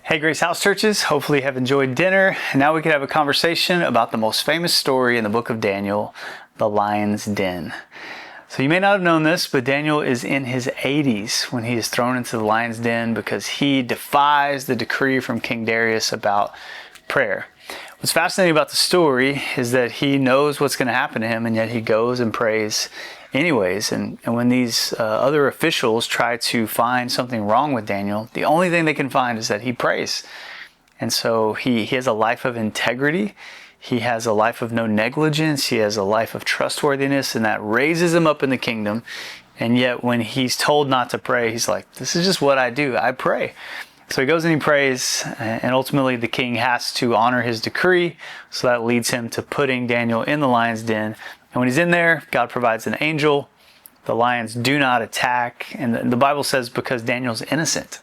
Hey Grace House Churches, hopefully you have enjoyed dinner. And now we can have a conversation about the most famous story in the book of Daniel, the lion's den. So you may not have known this, but Daniel is in his 80s when he is thrown into the lion's den because he defies the decree from King Darius about prayer. What's fascinating about the story is that he knows what's going to happen to him, and yet he goes and prays anyways. And when these other officials try to find something wrong with Daniel, the only thing they can find is that he prays. And so he has a life of integrity. He has a life of no negligence. He has a life of trustworthiness, and that raises him up in the kingdom. And yet when he's told not to pray, he's like, this is just what I do. I pray. So he goes and he prays, and ultimately the king has to honor his decree. So that leads him to putting Daniel in the lion's den. And when he's in there, God provides an angel. The lions do not attack. And the Bible says because Daniel's innocent,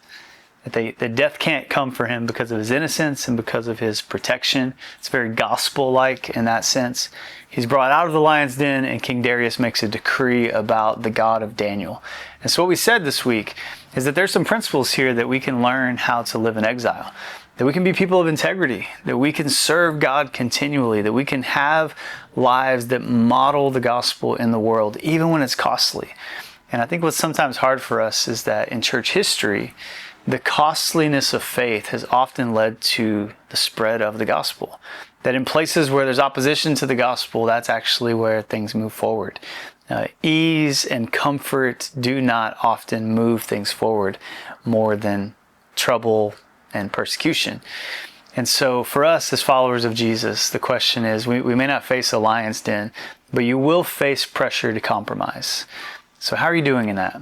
that death can't come for him because of his innocence and because of his protection. It's very gospel-like in that sense. He's brought out of the lion's den, and King Darius makes a decree about the God of Daniel. And so what we said this week is that there's some principles here that we can learn how to live in exile. That we can be people of integrity, that we can serve God continually, that we can have lives that model the gospel in the world, even when it's costly. And I think what's sometimes hard for us is that in church history, the costliness of faith has often led to the spread of the gospel. That in places where there's opposition to the gospel, that's actually where things move forward. Ease and comfort do not often move things forward more than trouble and persecution. And so for us as followers of Jesus, the question is, we may not face a lion's den, but you will face pressure to compromise. So how are you doing in that?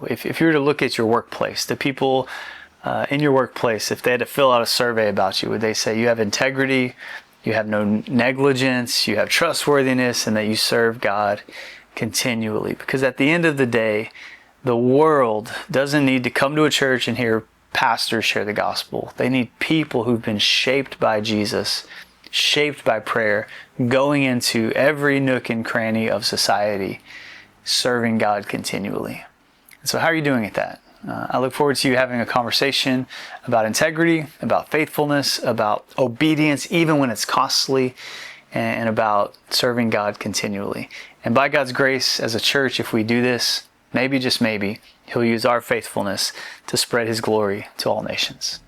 If you were to look at your workplace, the people in your workplace, if they had to fill out a survey about you, would they say you have integrity, you have no negligence, you have trustworthiness, and that you serve God continually? Because at the end of the day, the world doesn't need to come to a church and hear pastors share the gospel. They need people who've been shaped by Jesus, shaped by prayer, going into every nook and cranny of society, serving God continually. So how are you doing at that? I look forward to you having a conversation about integrity, about faithfulness, about obedience, even when it's costly, and about serving God continually. And by God's grace, as a church, if we do this, maybe, just maybe, He'll use our faithfulness to spread His glory to all nations.